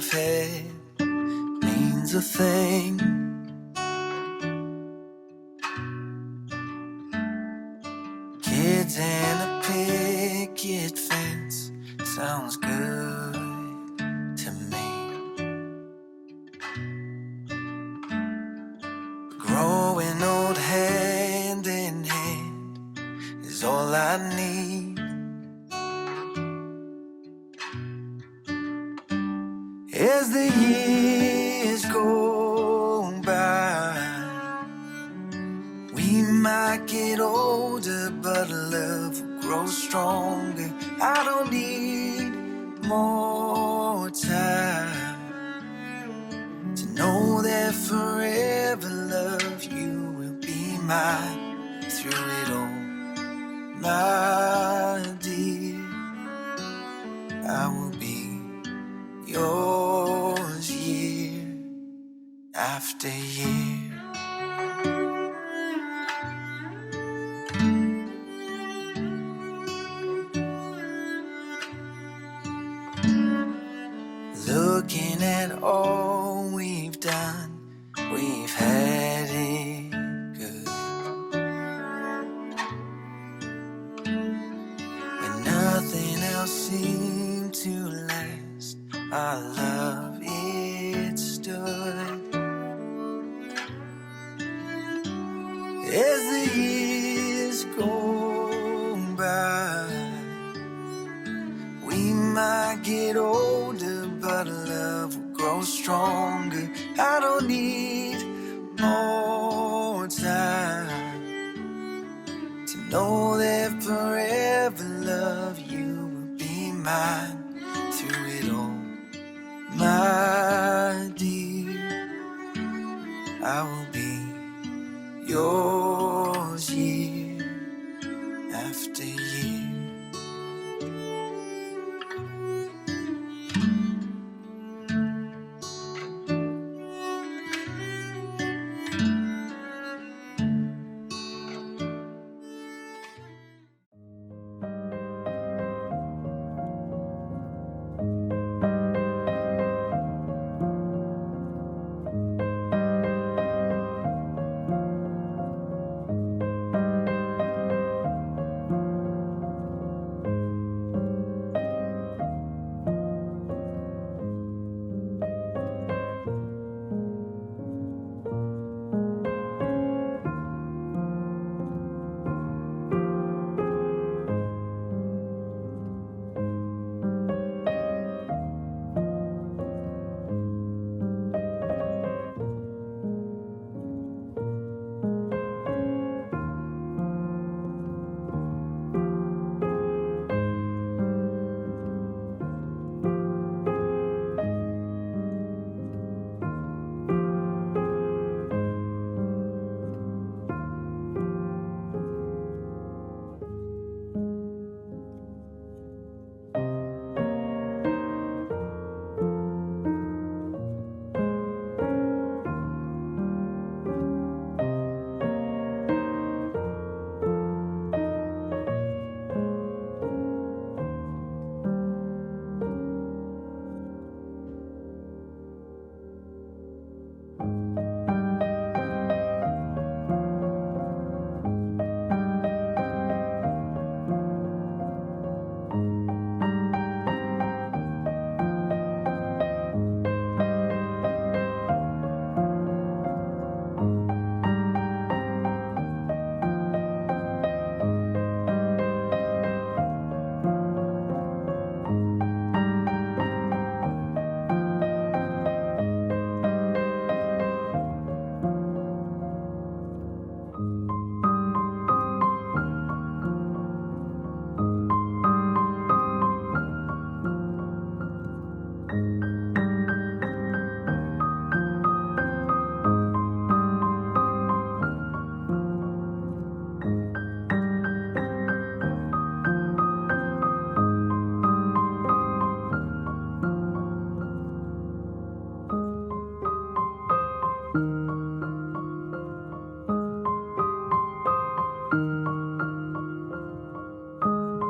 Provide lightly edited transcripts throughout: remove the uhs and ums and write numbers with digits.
I've had means a thing. Kids and a picket fence sounds good to me. Growing old hand in hand is all I need. As the years go by, we might get older, but love will grow stronger. I don't need more time to know that forever, love, you will be mine through it all, my dear. I will be yours year after year. Looking at all we've done, we've had it good. When nothing else seemed to last, our love, it stood. As the years go by, we might get older, but love will grow stronger. I don't need more time to know that forever, love, you will be mine through it all, my dear. I will be yours year after year.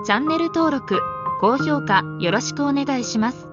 チャンネル登録、高評価よろしくお願いします。